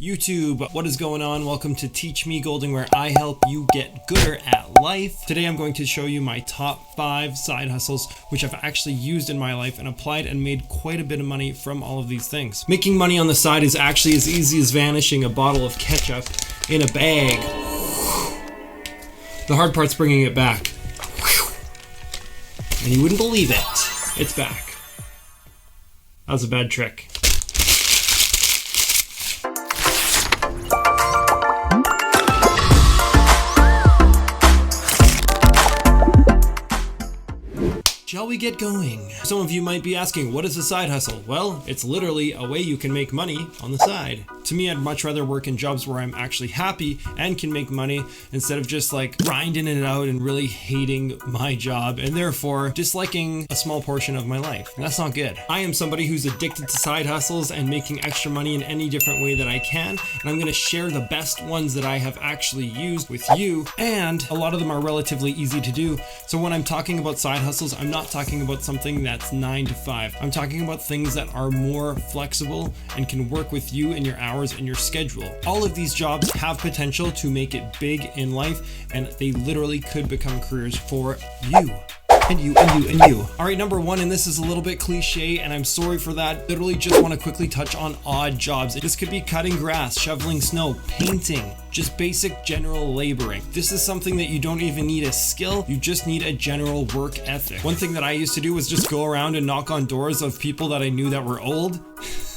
YouTube, what is going on? Welcome to Teach Me Golden, where I help you get gooder at life. Today I'm going to show you my top 5 side hustles, which I've actually used in my life and applied and made quite a bit of money from all of these things. Making money on the side is actually as easy as vanishing a bottle of ketchup in a bag. The hard part's bringing it back. And you wouldn't believe it. It's back. That was a bad trick. Shall we get going? Some of you might be asking, what is a side hustle? Well, it's literally a way you can make money on the side. To me, I'd much rather work in jobs where I'm actually happy and can make money instead of just like grinding it out and really hating my job and therefore disliking a small portion of my life. And that's not good. I am somebody who's addicted to side hustles and making extra money in any different way that I can. And I'm going to share the best ones that I have actually used with you. And a lot of them are relatively easy to do. So when I'm talking about side hustles, I'm not talking about something that's 9 to 5. I'm talking about things that are more flexible and can work with you and your hours and your schedule. All of these jobs have potential to make it big in life, and they literally could become careers for you. And you, and you, and you. All right, number 1, and this is a little bit cliche, and I'm sorry for that. Literally just want to quickly touch on odd jobs. This could be cutting grass, shoveling snow, painting, just basic general laboring. This is something that you don't even need a skill, you just need a general work ethic. One thing that I used to do was just go around and knock on doors of people that I knew that were old.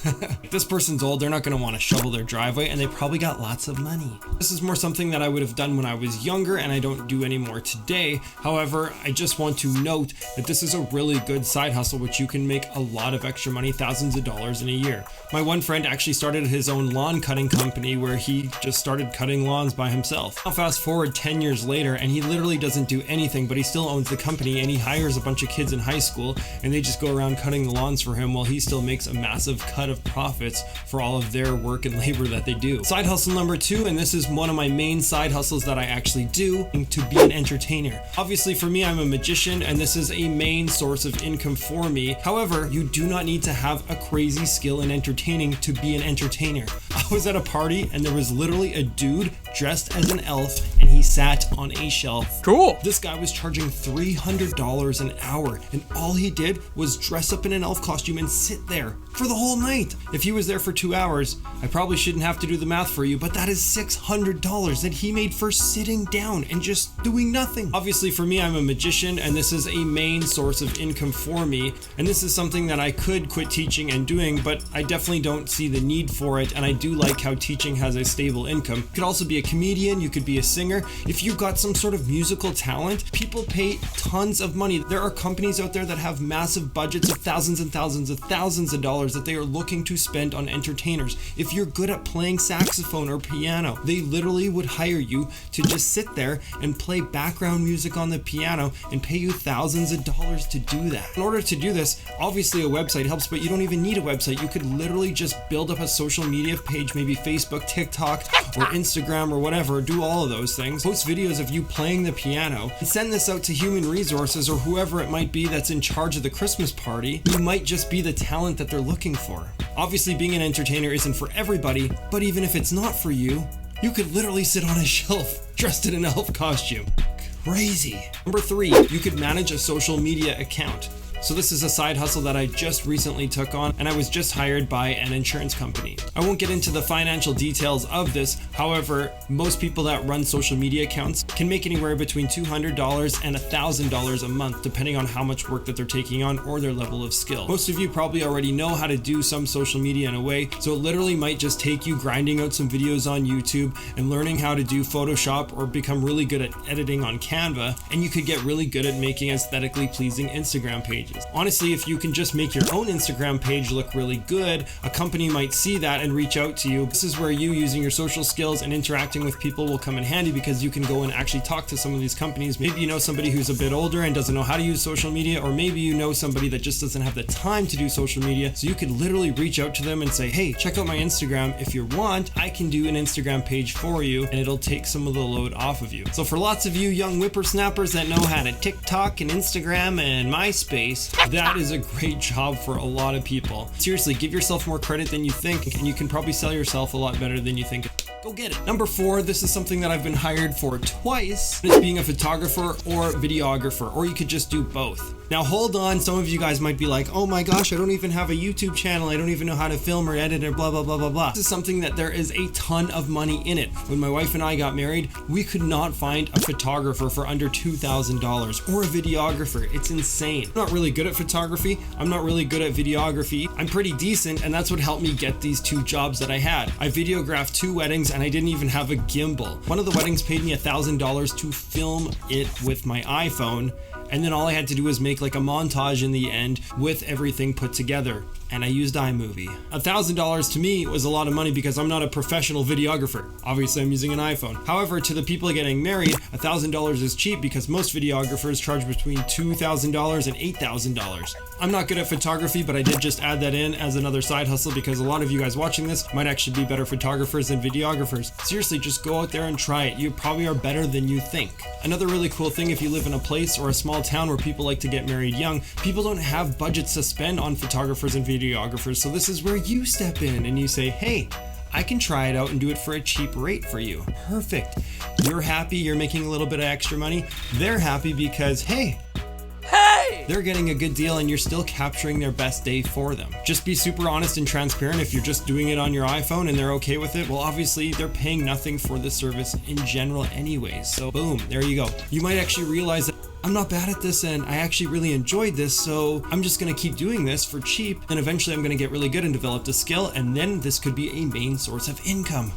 If this person's old, they're not going to want to shovel their driveway, and they probably got lots of money. This is more something that I would have done when I was younger, and I don't do anymore today. However, I just want to note that this is a really good side hustle, which you can make a lot of extra money, thousands of dollars in a year. My one friend actually started his own lawn cutting company where he just started cutting lawns by himself. Now fast forward 10 years later, and he literally doesn't do anything, but he still owns the company, and he hires a bunch of kids in high school, and they just go around cutting the lawns for him while he still makes a massive cut of profits for all of their work and labor that they do. Side hustle number 2, and this is one of my main side hustles that I actually do, to be an entertainer. Obviously for me, I'm a magician, and this is a main source of income for me. However, you do not need to have a crazy skill in entertaining to be an entertainer. I was at a party and there was literally a dude dressed as an elf, and he sat on a shelf. Cool. This guy was charging $300 an hour, and all he did was dress up in an elf costume and sit there for the whole night. If he was there for 2 hours, I probably shouldn't have to do the math for you, but that is $600 that he made for sitting down and just doing nothing. Obviously for me, I'm a magician, and this is a main source of income for me, and this is something that I could quit teaching and doing, but I definitely don't see the need for it, and I do like how teaching has a stable income. You could also be a comedian, you could be a singer. If you've got some sort of musical talent, people pay tons of money. There are companies out there that have massive budgets of thousands and thousands of thousands of dollars that they are looking to spend on entertainers. If you're good at playing saxophone or piano, they literally would hire you to just sit there and play background music on the piano and pay you thousands of dollars to do that. In order to do this, obviously a website helps, but you don't even need a website. You could literally just build up a social media page, maybe Facebook, TikTok, or Instagram or whatever, do all of those things, post videos of you playing the piano, and send this out to human resources or whoever it might be that's in charge of the Christmas party. You might just be the talent that they're looking for. Obviously, being an entertainer isn't for everybody, but even if it's not for you, you could literally sit on a shelf dressed in an elf costume. Crazy. Number 3, you could manage a social media account. So this is a side hustle that I just recently took on, and I was just hired by an insurance company. I won't get into the financial details of this. However, most people that run social media accounts can make anywhere between $200 and $1,000 a month, depending on how much work that they're taking on or their level of skill. Most of you probably already know how to do some social media in a way, so it literally might just take you grinding out some videos on YouTube and learning how to do Photoshop or become really good at editing on Canva, and you could get really good at making aesthetically pleasing Instagram pages. Honestly, if you can just make your own Instagram page look really good, a company might see that and reach out to you. This is where you using your social skills and interacting with people will come in handy, because you can go and actually talk to some of these companies. Maybe you know somebody who's a bit older and doesn't know how to use social media, or maybe you know somebody that just doesn't have the time to do social media, so you could literally reach out to them and say, hey, check out my Instagram. If you want, I can do an Instagram page for you, and it'll take some of the load off of you. So for lots of you young whippersnappers that know how to TikTok and Instagram and MySpace, Nice. That is a great job for a lot of people. Seriously, give yourself more credit than you think, and you can probably sell yourself a lot better than you think. Go get it. Number 4, this is something that I've been hired for twice. It's being a photographer or videographer, or you could just do both. Now hold on, some of you guys might be like, oh my gosh, I don't even have a YouTube channel. I don't even know how to film or edit or blah, blah, blah, blah, blah. This is something that there is a ton of money in it. When my wife and I got married, we could not find a photographer for under $2,000 or a videographer. It's insane. I'm not really good at photography. I'm not really good at videography. I'm pretty decent, and that's what helped me get these 2 jobs that I had. I videographed 2 weddings and I didn't even have a gimbal. One of the weddings paid me $1,000 to film it with my iPhone. And then all I had to do was make like a montage in the end with everything put together. And I used iMovie. $1,000 to me was a lot of money because I'm not a professional videographer. Obviously, I'm using an iPhone. However, to the people getting married, $1,000 is cheap because most videographers charge between $2,000 and $8,000. I'm not good at photography, but I did just add that in as another side hustle because a lot of you guys watching this might actually be better photographers than videographers. Seriously, just go out there and try it. You probably are better than you think. Another really cool thing, if you live in a place or a small town where people like to get married young, people don't have budgets to spend on photographers and videographers, so this is where you step in and you say, hey, I can try it out and do it for a cheap rate for you. Perfect. You're happy, you're making a little bit of extra money. They're happy because, hey, they're getting a good deal and you're still capturing their best day for them. Just be super honest and transparent. If you're just doing it on your iPhone and they're okay with it, well, obviously they're paying nothing for the service in general anyways. So boom, there you go. You might actually realize that I'm not bad at this and I actually really enjoyed this, so I'm just gonna keep doing this for cheap, and eventually I'm gonna get really good and develop the skill, and then this could be a main source of income.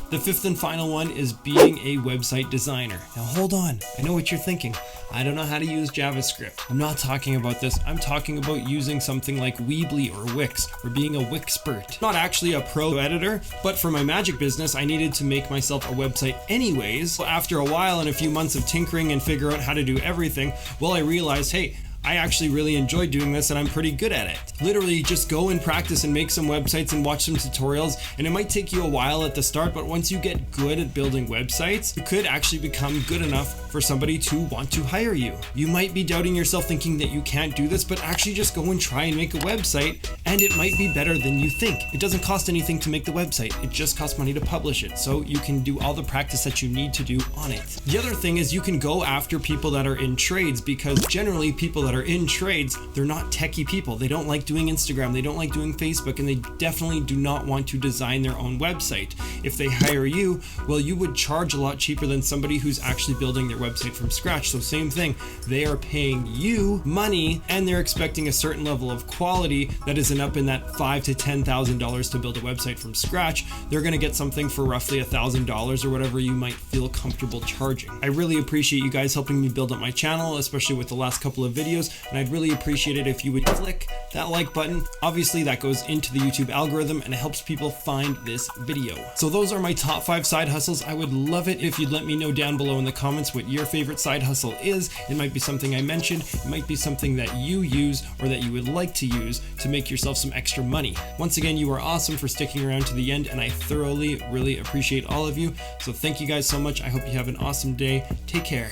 The 5th and final one is being a website designer. Now hold on, I know what you're thinking. I don't know how to use JavaScript. I'm not talking about this. I'm talking about using something like Weebly or Wix, or being a Wixpert. Not actually a pro editor, but for my magic business, I needed to make myself a website anyways. So after a while and a few months of tinkering and figure out how to do everything, well, I realized, hey, I actually really enjoy doing this and I'm pretty good at it. Literally just go and practice and make some websites and watch some tutorials, and it might take you a while at the start, but once you get good at building websites, you could actually become good enough for somebody to want to hire you. You might be doubting yourself thinking that you can't do this, but actually just go and try and make a website and it might be better than you think. It doesn't cost anything to make the website, it just costs money to publish it, so you can do all the practice that you need to do on it. The other thing is you can go after people that are in trades, because generally people that are in trades, they're not techie people. They don't like doing Instagram, they don't like doing Facebook, and they definitely do not want to design their own website. If they hire you, well, you would charge a lot cheaper than somebody who's actually building their website from scratch. So same thing, they are paying you money and they're expecting a certain level of quality that isn't up in that $5,000 to $10,000 to build a website from scratch. They're going to get something for roughly $1,000 or whatever you might feel comfortable charging. I really appreciate you guys helping me build up my channel, especially with the last couple of videos, and I'd really appreciate it if you would click that like button. Obviously that goes into the YouTube algorithm and it helps people find this video. So those are my top 5 side hustles. I would love it if you'd let me know down below in the comments what your favorite side hustle is. It might be something I mentioned, it might be something that you use or that you would like to use to make yourself some extra money. Once again, you are awesome for sticking around to the end, and I thoroughly really appreciate all of you. So thank you guys so much. I hope you have an awesome day. Take care.